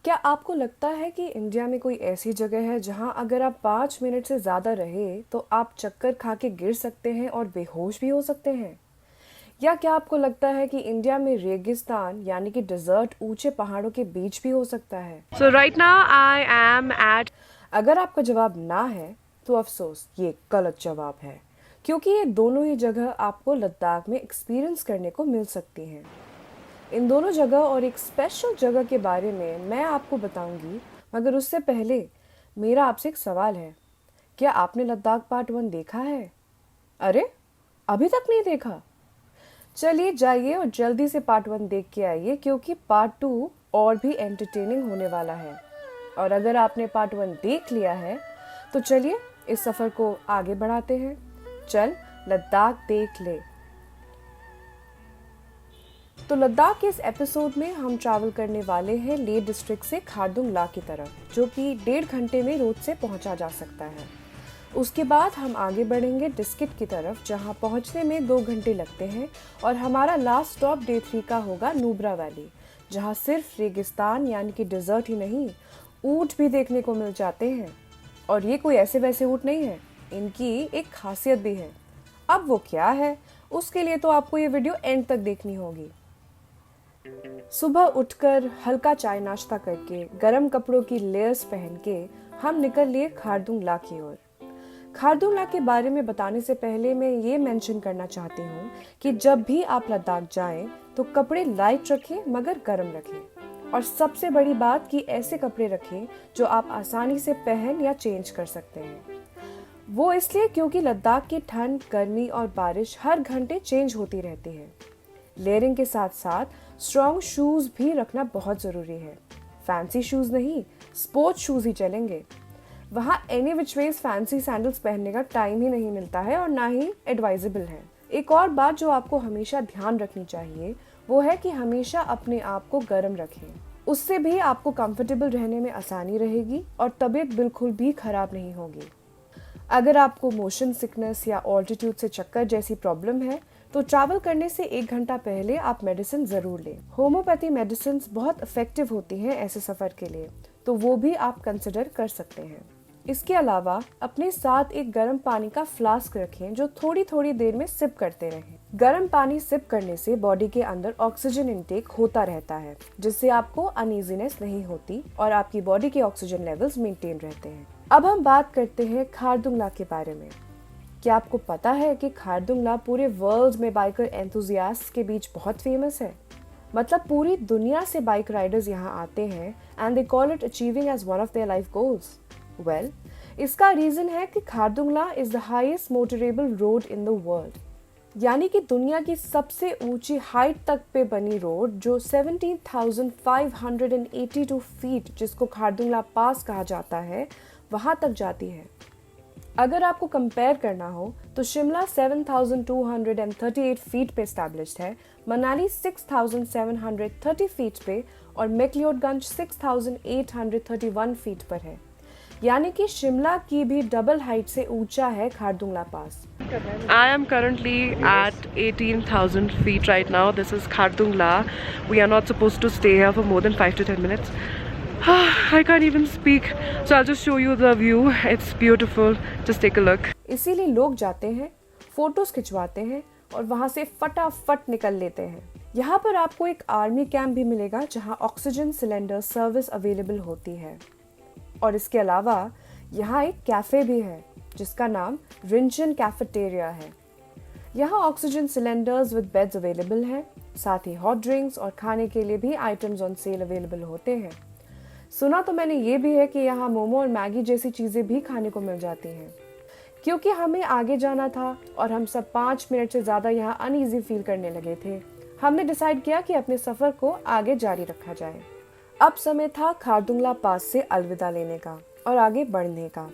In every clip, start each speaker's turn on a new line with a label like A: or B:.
A: क्या आपको लगता है कि इंडिया में कोई ऐसी जगह है जहां अगर आप 5 मिनट से ज़्यादा रहे तो आप चक्कर खा के गिर सकते हैं और बेहोश भी हो सकते हैं? या क्या आपको लगता है कि इंडिया में रेगिस्तान यानी कि डिज़र्ट ऊंचे पहाड़ों के बीच भी हो सकता है?
B: So right now I am at
A: अगर आपका जवाब ना है तो अफसोस, ये गलत जवाब है, क्योंकि ये दोनों ही जगह आपको लद्दाख में एक्सपीरियंस करने को मिल सकती हैं। इन दोनों जगह और एक स्पेशल जगह के बारे में मैं आपको बताऊंगी, मगर उससे पहले मेरा आपसे एक सवाल है। क्या आपने लद्दाख पार्ट 1 देखा है? अरे, अभी तक नहीं देखा? चलिए जाइए और जल्दी से पार्ट 1 देख के आइए, क्योंकि पार्ट 2 और भी एंटरटेनिंग होने वाला है। और अगर आपने पार्ट 1 देख लिया है तो चलिए इस सफ़र को आगे बढ़ाते हैं। चल लद्दाख देख ले। तो लद्दाख के इस एपिसोड में हम ट्रैवल करने वाले हैं लेह डिस्ट्रिक्ट से खारदुंग ला की तरफ, जो कि 1.5 घंटे में रोड से पहुंचा जा सकता है। उसके बाद हम आगे बढ़ेंगे डिस्किट की तरफ, जहां पहुंचने में 2 घंटे लगते हैं। और हमारा लास्ट स्टॉप डे 3 का होगा नुब्रा वैली, जहां सिर्फ रेगिस्तान यानी कि डिजर्ट ही नहीं, ऊंट भी देखने को मिल जाते हैं। और ये कोई ऐसे वैसे ऊंट नहीं है, इनकी एक खासियत भी है। अब वो क्या है, उसके लिए तो आपको ये वीडियो एंड तक देखनी होगी। सुबह उठकर हल्का चाय नाश्ता करके गर्म कपड़ों की लेयर्स पहन के हम निकल लिए खारदुंग ला की ओर। खारदुंग ला के बारे में बताने से पहले मैं ये मेंशन करना चाहती हूँ कि जब भी आप लद्दाख जाएं तो कपड़े लाइट रखें मगर गर्म रखें। और सबसे बड़ी बात कि ऐसे कपड़े रखें जो आप आसानी से पहन या चेंज कर सकते हैं। वो इसलिए क्योंकि लद्दाख की ठंड, गर्मी और बारिश हर घंटे चेंज होती रहती है। लेयरिंग के साथ साथ स्ट्रॉन्ग शूज भी रखना बहुत ज़रूरी है। फैंसी शूज नहीं, स्पोर्ट्स शूज ही चलेंगे। वहाँ any which ways fancy sandals पहनने का टाइम ही नहीं मिलता है और ना ही एडवाइजेबल है। एक और बात जो आपको हमेशा ध्यान रखनी चाहिए वो है कि हमेशा अपने आप को गर्म रखें। उससे भी आपको कंफर्टेबल रहने में आसानी रहेगी और तबीयत बिल्कुल भी खराब नहीं होगी। अगर आपको मोशन सिकनेस या ऑल्टीट्यूड से चक्कर जैसी प्रॉब्लम है तो ट्रैवल करने से 1 घंटा पहले आप मेडिसिन ज़रूर लें। होम्योपैथी मेडिसिन बहुत इफेक्टिव होती हैं ऐसे सफ़र के लिए, तो वो भी आप कंसिडर कर सकते हैं। इसके अलावा अपने साथ एक गर्म पानी का फ्लास्क रखें जो थोड़ी थोड़ी देर में सिप करते रहें। गर्म पानी सिप करने से बॉडी के अंदर ऑक्सीजन इनटेक होता रहता है, जिससे आपको अनईजीनेस नहीं होती और आपकी बॉडी के ऑक्सीजन लेवल्स मेंटेन रहते हैं। अब हम बात करते हैं खारदुंग ला के बारे में। क्या आपको पता है कि खारदुंग ला पूरे वर्ल्ड में बाइकर एंथुजियास्ट्स के बीच बहुत फेमस है? मतलब पूरी दुनिया से बाइक राइडर्स यहाँ आते हैं and they call it achieving as one of their life goals. Well, इसका रीजन है कि Khardung La is the highest motorable road in the world, यानी कि दुनिया की सबसे ऊंची हाइट तक पे बनी रोड जो 17,582 फीट, जिसको खारदुंग ला पास कहा जाता है, वहां तक जाती है। अगर आपको कंपेयर करना हो तो शिमला 7,238 फीट पे एस्टैब्लिश्ड है, मनाली 6,730 फीट पे और मैक्लियोडगंज 6,831 फीट पर है। यानी कि शिमला की भी डबल हाइट से ऊंचा है खारदुंग ला पास।
B: I am currently at 18,000 feet right now. This is Khardung La. We are not supposed to stay here for more than 5 to 10 minutes. I can't even speak. So I'll just show you the view. It's beautiful. Just take a look.
A: इसीलिए लोग जाते हैं, photos खिंचवाते हैं और वहां से फटाफट निकल लेते हैं। यहाँ पर आपको एक आर्मी कैंप भी मिलेगा जहाँ ऑक्सीजन सिलेंडर सर्विस अवेलेबल होती है। और इसके अलावा यहाँ एक कैफे भी है जिसका नाम रिंचन कैफेटेरिया है। यहाँ oxygen cylinders with beds available हैं, साथ ही हॉट ड्रिंक्स और खाने के लिए भी आइटम्स ऑन सेल अवेलेबल होते हैं। सुना तो मैंने ये भी है कि यहाँ मोमो और मैगी जैसी चीज़ें भी खाने को मिल जाती हैं। क्योंकि हमें आगे जाना था और हम सब 5 मिनट से ज़्यादा यहाँ अनईजी फील करने लगे थे, हमने डिसाइड किया कि अपने सफ़र को आगे जारी रखा जाए। अब समय था खारदुंग ला पास से अलविदा लेने का और आगे बढ़ने का।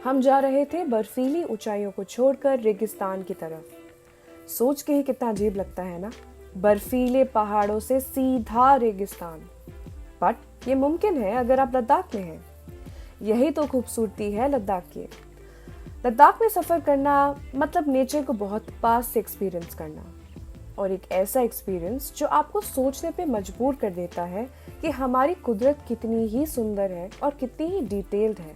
A: हम जा रहे थे बर्फीली ऊंचाइयों को छोड़कर रेगिस्तान की तरफ। सोच के ही कितना अजीब लगता है ना, बर्फीले पहाड़ों से सीधा रेगिस्तान। बट ये मुमकिन है अगर आप लद्दाख में हैं। यही तो खूबसूरती है लद्दाख की। लद्दाख में सफ़र करना मतलब नेचर को बहुत पास से एक्सपीरियंस करना। और एक ऐसा एक्सपीरियंस जो आपको सोचने पे मजबूर कर देता है कि हमारी कुदरत कितनी ही सुंदर है और कितनी ही डिटेल्ड है।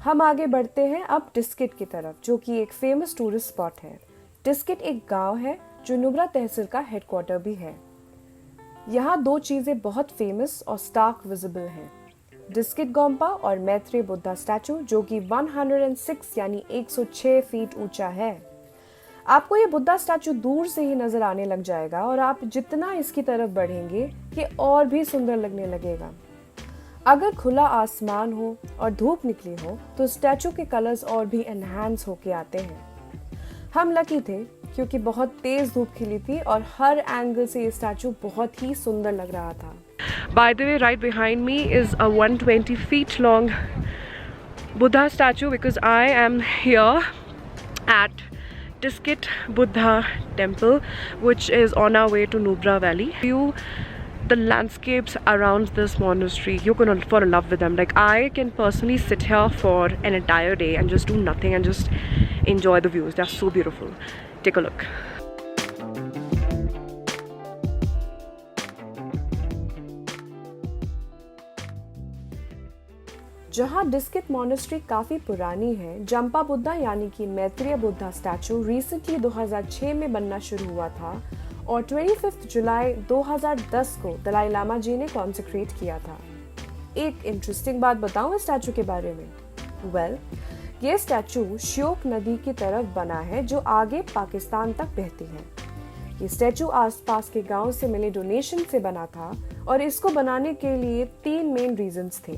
A: हम आगे बढ़ते हैं अब डिस्किट की तरफ, जो कि एक फेमस टूरिस्ट स्पॉट है। डिस्किट एक गांव है जो नुब्रा तहसील का हेडक्वार्टर भी है। यहाँ दो चीज़ें बहुत फेमस और स्टार्क विजिबल हैं, डिस्किट गोम्पा और मैत्रेय बुद्धा स्टैचू, जो कि 106 यानी 106 फीट ऊंचा है। आपको ये बुद्धा स्टैचू दूर से ही नजर आने लग जाएगा और आप जितना इसकी तरफ बढ़ेंगे ये और भी सुंदर लगने लगेगा। अगर खुला आसमान हो और धूप निकली हो तो स्टैचू के कलर्स और भी एनहांस होके आते हैं। हम लकी थे क्योंकि बहुत तेज धूप खिली थी और हर एंगल से ये स्टैचू बहुत ही सुंदर लग रहा था।
B: By the way, right behind me is a 120 feet long Buddha statue because I am here at Diskit Buddha Temple, which is on our way to Nubra Valley. The landscapes around this monastery, you're gonna fall in love with them. Like, I can personally sit here for an entire day and just do nothing and just enjoy the views. They're so beautiful. Take a look.
A: जहाँ Diskit monastery काफ़ी पुरानी है, Zampa Buddha यानी कि Maitreya Buddha statue recently 2006 में बनना शुरू हुआ था और 25 जुलाई 2010 को दलाई लामा जी ने कॉन्सेक्रेट किया था। एक इंटरेस्टिंग बात बताऊं इस स्टैचू के बारे में। ये स्टैचू श्योक नदी की तरफ बना है जो आगे पाकिस्तान तक बहती है। ये स्टैचू आसपास के गांव से मिले डोनेशन से बना था और इसको बनाने के लिए 3 मेन रीजंस थे।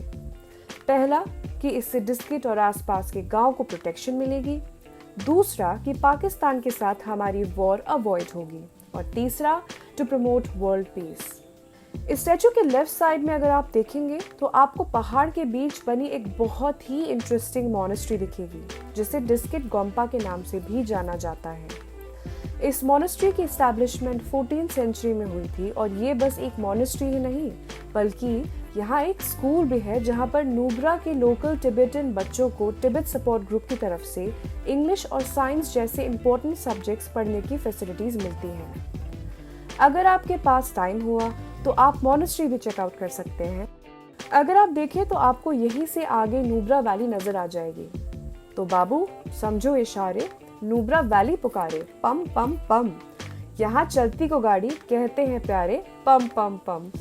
A: पहला कि इससे डिस्किट और आसपास के गांव को प्रोटेक्शन मिलेगी, दूसरा कि पाकिस्तान के साथ हमारी वॉर अवॉइड होगी और तीसरा टू प्रमोट वर्ल्ड पीस। इस स्टैचू के लेफ्ट साइड में अगर आप देखेंगे तो आपको पहाड़ के बीच बनी एक बहुत ही इंटरेस्टिंग मॉनेस्ट्री दिखेगी जिसे डिस्किट गोम्पा के नाम से भी जाना जाता है। इस मॉनेस्ट्री की एस्टैब्लिशमेंट 14th सेंचुरी में हुई थी और ये बस एक मॉनेस्ट्री ही नहीं बल्कि यहाँ एक स्कूल भी है जहाँ पर नुब्रा के लोकल टिबेटन बच्चों को तिब्बत सपोर्ट ग्रुप की तरफ से इंग्लिश और साइंस जैसे इम्पोर्टेंट सब्जेक्ट्स पढ़ने की फैसिलिटीज मिलती हैं। अगर आपके पास टाइम हुआ तो आप मॉनेस्ट्री भी चेकआउट कर सकते हैं। अगर आप देखें तो आपको यहीं से आगे नुब्रा वैली नजर आ जाएगी। तो बाबू समझो इशारे, नुब्रा वैली पुकारे, पम पम पम। यहाँ चलती को गाड़ी कहते हैं प्यारे, पम पम पम।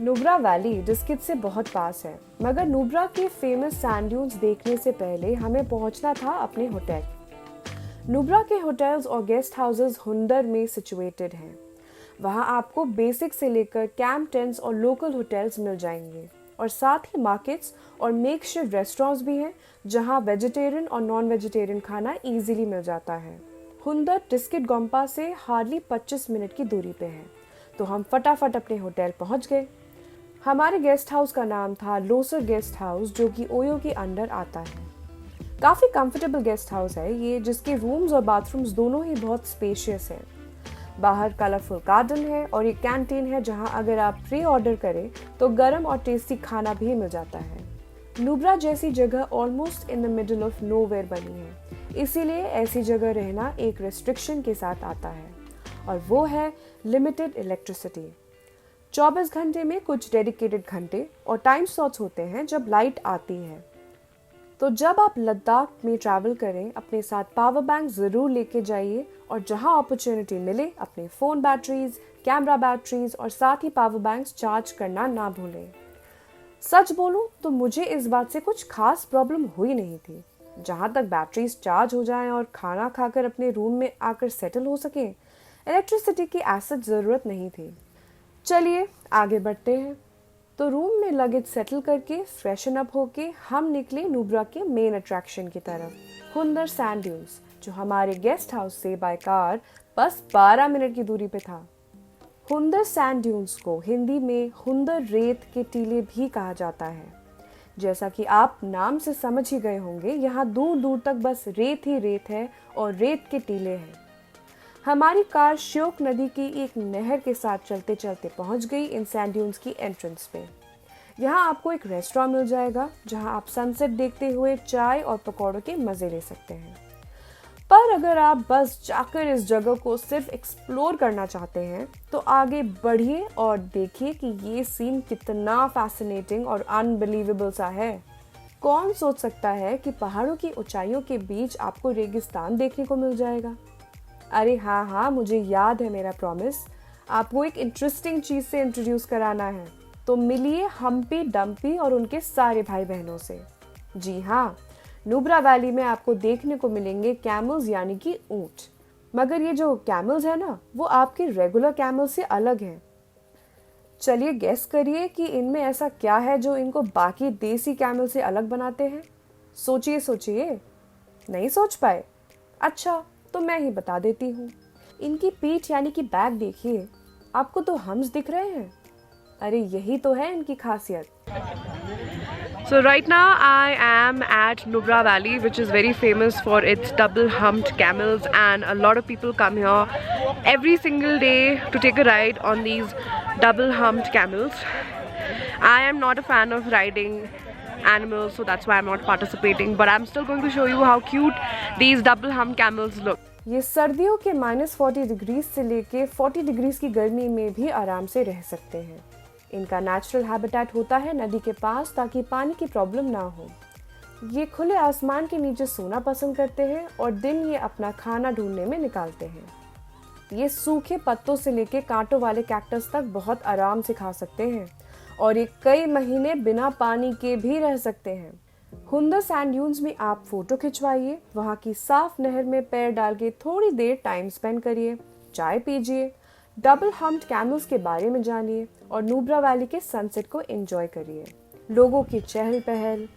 A: नुब्रा वैली डिस्किट से बहुत पास है, मगर नुब्रा के फेमस सैंड ड्यून्स देखने से पहले हमें पहुंचना था अपने होटल। नुब्रा के होटल्स और गेस्ट हाउसेस हुंदर में सिचुएटेड हैं। वहां आपको बेसिक से लेकर कैंप टेंट्स और लोकल होटल्स मिल जाएंगे और साथ ही मार्केट्स और मेकशिफ्ट रेस्टोरेंट्स भी हैं जहां वेजिटेरियन और नॉन वेजिटेरियन खाना इजीली मिल जाता है। हुंदर डिस्किट गोम्पा से हार्डली 25 मिनट की दूरी पे है, तो हम फटाफट अपने होटल पहुंच गए। हमारे गेस्ट हाउस का नाम था लोसर गेस्ट हाउस, जो कि ओयो के अंडर आता है। काफ़ी कंफर्टेबल गेस्ट हाउस है ये, जिसके रूम्स और बाथरूम्स दोनों ही बहुत स्पेशियस हैं। बाहर कलरफुल गार्डन है और एक कैंटीन है जहां अगर आप प्री ऑर्डर करें तो गर्म और टेस्टी खाना भी मिल जाता है। नुब्रा जैसी जगह almost in the middle of nowhere बनी है, इसीलिए ऐसी जगह रहना एक रेस्ट्रिक्शन के साथ आता है और वो है लिमिटेड इलेक्ट्रिसिटी। 24 घंटे में कुछ डेडिकेटेड घंटे और टाइम स्लॉट्स होते हैं जब लाइट आती है। तो जब आप लद्दाख में ट्रैवल करें अपने साथ पावर बैंक ज़रूर लेके जाइए और जहां अपॉर्चुनिटी मिले अपने फ़ोन बैटरीज, कैमरा बैटरीज और साथ ही पावर बैंक्स चार्ज करना ना भूलें। सच बोलूं तो मुझे इस बात से कुछ खास प्रॉब्लम हुई नहीं थी। जहां तक बैटरीज चार्ज हो जाएं और खाना खाकर अपने रूम में आकर सेटल हो सकें, इलेक्ट्रिसिटी की एसड ज़रूरत नहीं थी। चलिए आगे बढ़ते हैं। तो रूम में लगेज सेटल करके फ्रेशन अप होके हम निकले नुब्रा के मेन अट्रैक्शन की तरफ, हुंदर सैंड ड्यून्स, जो हमारे गेस्ट हाउस से बाय कार बस 12 मिनट की दूरी पे था। हुंदर सैंड ड्यून्स को हिंदी में हुंदर रेत के टीले भी कहा जाता है। जैसा कि आप नाम से समझ ही गए होंगे, यहाँ दूर दूर तक बस रेत ही रेत है और रेत के टीले हैं। हमारी कार श्योक नदी की एक नहर के साथ चलते चलते पहुंच गई इन सैंड ड्यून्स की एंट्रेंस पे। यहाँ आपको एक रेस्टोरेंट मिल जाएगा जहाँ आप सनसेट देखते हुए चाय और पकौड़ों के मज़े ले सकते हैं। पर अगर आप बस जाकर इस जगह को सिर्फ एक्सप्लोर करना चाहते हैं तो आगे बढ़िए और देखिए कि ये सीन कितना फैसिनेटिंग और अनबिलीवेबल सा है। कौन सोच सकता है कि पहाड़ों की ऊंचाइयों के बीच आपको रेगिस्तान देखने को मिल जाएगा। अरे हाँ, मुझे याद है मेरा प्रॉमिस, आपको एक इंटरेस्टिंग चीज़ से इंट्रोड्यूस कराना है। तो मिलिए हम्पी डम्पी और उनके सारे भाई बहनों से। जी हाँ, नुब्रा वैली में आपको देखने को मिलेंगे कैमल्स यानी कि ऊंट। मगर ये जो कैमल्स है ना, वो आपके रेगुलर कैमल से अलग हैं। चलिए गेस करिए कि इनमें ऐसा क्या है जो इनको बाकी देसी कैमल से अलग बनाते हैं। सोचिए, नहीं सोच पाए? अच्छा, तो मैं ही बता देती हूँ। इनकी पीठ यानी कि बैक देखिए, आपको तो हम्स दिख रहे हैं। अरे यही तो है इनकी खासियत।
B: So right now I am at Nubra Valley, which is very famous for its double-humped camels, and a lot of people come here every single day to take a ride on these double-humped camels. I am not a fan of riding animals, so that's why I'm not participating, but I'm still going to show you how cute these double-humped camels look.
A: ये सर्दियों के -40 degree से लेके 40 degree की गर्मी में भी आराम से रह सकते हैं। इनका नेचुरल हैबिटेट होता है नदी के पास, ताकि पानी की प्रॉब्लम ना हो। ये खुले आसमान के नीचे सोना पसंद करते हैं और दिन ये अपना खाना ढूंढने में निकालते हैं। ये सूखे पत्तों से लेके कांटों वाले कैक्टस तक बहुत आराम से खा सकते हैं और ये कई महीने बिना पानी के भी रह सकते हैं। हुंदा सैंड ड्यून्स में आप फोटो खिंचवाइए, वहाँ की साफ नहर में पैर डाल के थोड़ी देर टाइम स्पेंड करिए, चाय पीजिए, डबल हम्प्ड कैमल्स के बारे में जानिए और नुब्रा वैली के सनसेट को एंजॉय करिए। लोगों की चहल पहल,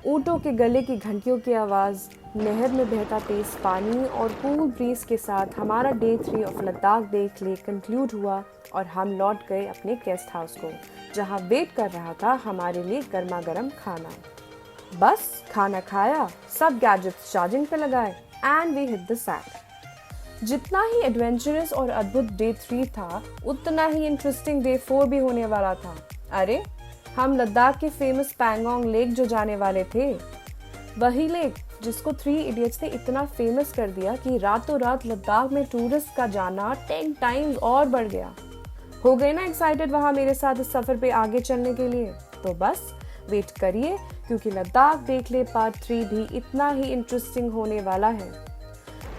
A: ऊँटों के गले की घंटियों की आवाज़, नहर में बहता तेज पानी और कूल ब्रीज के साथ हमारा डे 3 ऑफ लद्दाख देख ले कंक्लूड हुआ और हम लौट गए अपने गेस्ट हाउस को, जहाँ वेट कर रहा था हमारे लिए गर्मा गर्म खाना। बस खाना खाया, सब गैजेट्स चार्जिंग पे लगाए and we hit the sand. जितना ही एडवेंचरस और अद्भुत डे 3 था, उतना ही इंटरेस्टिंग डे 4 भी होने वाला था। अरे, हम लद्दाख के फेमस पैंगोंग लेक जो जाने वाले थे, वही लेक जिसको 3 इडियट्स ने इतना फेमस कर दिया कि रातों रात लद्दाख में टूरिस्ट का जाना 10 टाइम्स और बढ़ गया। हो गए ना एक्साइटेड वहाँ मेरे साथ इस सफ़र पे आगे चलने के लिए? तो बस वेट करिए, क्योंकि लद्दाख देख ले पार्ट 3 भी इतना ही इंटरेस्टिंग होने वाला है।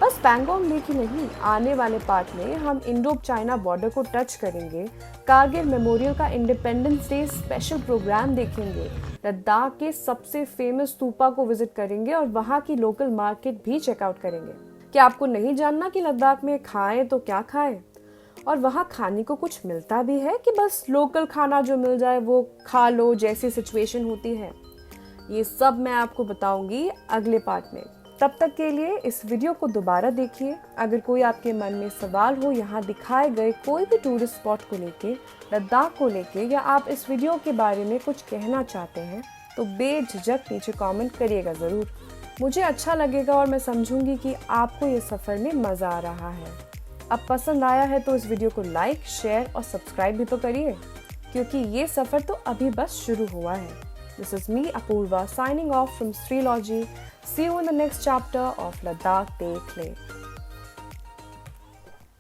A: बस पैंगोंग लेक ही नहीं, आने वाले पार्ट में हम इंडो चाइना बॉर्डर को टच करेंगे, कारगिल मेमोरियल का इंडिपेंडेंस डे स्पेशल प्रोग्राम देखेंगे, लद्दाख के सबसे फेमस स्तूपा को विजिट करेंगे और वहाँ की लोकल मार्केट भी चेकआउट करेंगे। क्या आपको नहीं जानना कि लद्दाख में खाएं तो क्या खाएं? और वहाँ खाने को कुछ मिलता भी है कि बस लोकल खाना जो मिल जाए वो खा लो जैसी सिचुएशन होती है? ये सब मैं आपको बताऊंगी अगले पार्ट में। तब तक के लिए इस वीडियो को दोबारा देखिए। अगर कोई आपके मन में सवाल हो यहाँ दिखाए गए कोई भी टूरिस्ट स्पॉट को लेके, लद्दाख को लेके, या आप इस वीडियो के बारे में कुछ कहना चाहते हैं, तो बेझिझक नीचे कमेंट करिएगा ज़रूर। मुझे अच्छा लगेगा और मैं समझूंगी कि आपको ये सफ़र में मज़ा आ रहा है। अब पसंद आया है तो इस वीडियो को लाइक, शेयर और सब्सक्राइब भी तो करिए, क्योंकि ये सफ़र तो अभी बस शुरू हुआ है। This is me, Apurva, signing off from Srilogy. See you in the next chapter of Ladakh Dekh Le.